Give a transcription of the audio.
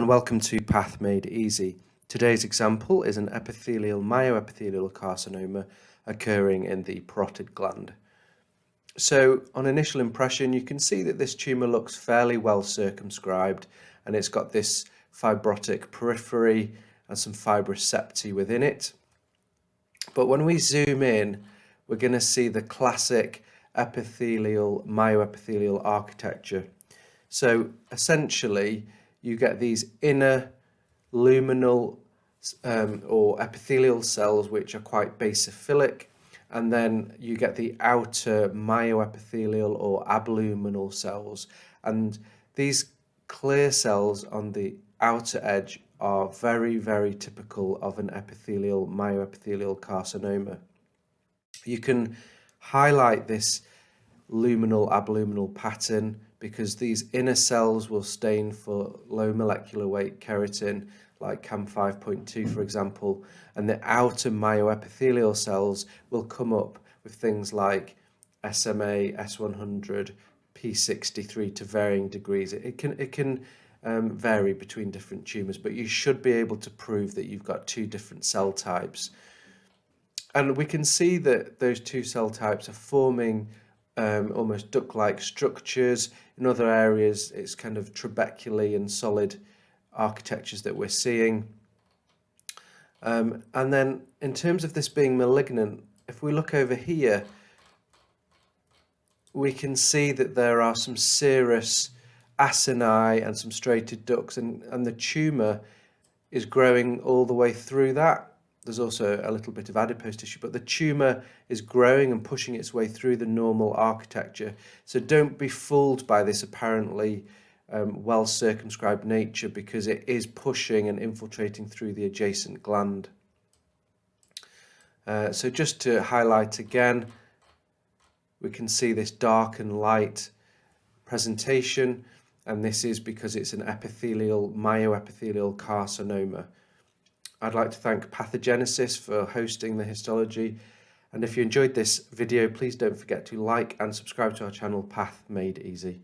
and welcome to Path Made Easy. Today's example is an epithelial myoepithelial carcinoma occurring in the parotid gland. So on initial impression you can see that this tumour looks fairly well circumscribed and it's got this fibrotic periphery and some fibrous septae within it. But when we zoom in, we're going to see the classic epithelial myoepithelial architecture. So essentially you get these inner luminal or epithelial cells which are quite basophilic, and then you get the outer myoepithelial or abluminal cells, and these clear cells on the outer edge are very, very typical of an epithelial myoepithelial carcinoma. You can highlight this luminal abluminal pattern because these inner cells will stain for low molecular weight keratin like CAM5.2 for example, and the outer myoepithelial cells will come up with things like SMA, S100, P63 to varying degrees. It can vary between different tumours, but you should be able to prove that you've got two different cell types. And we can see that those two cell types are forming almost duct-like structures. In other areas, it's kind of trabeculae and solid architectures that we're seeing. And then in terms of this being malignant, if we look over here, we can see that there are some serous acini and some striated ducts, and the tumour is growing all the way through that. There's also a little bit of adipose tissue, but the tumour is growing and pushing its way through the normal architecture. So don't be fooled by this apparently well circumscribed nature, because it is pushing and infiltrating through the adjacent gland. So just to highlight again, we can see this dark and light presentation, and this is because it's an epithelial myoepithelial carcinoma. I'd like to thank Pathogenesis for hosting the histology, and if you enjoyed this video, please don't forget to like and subscribe to our channel Path Made Easy.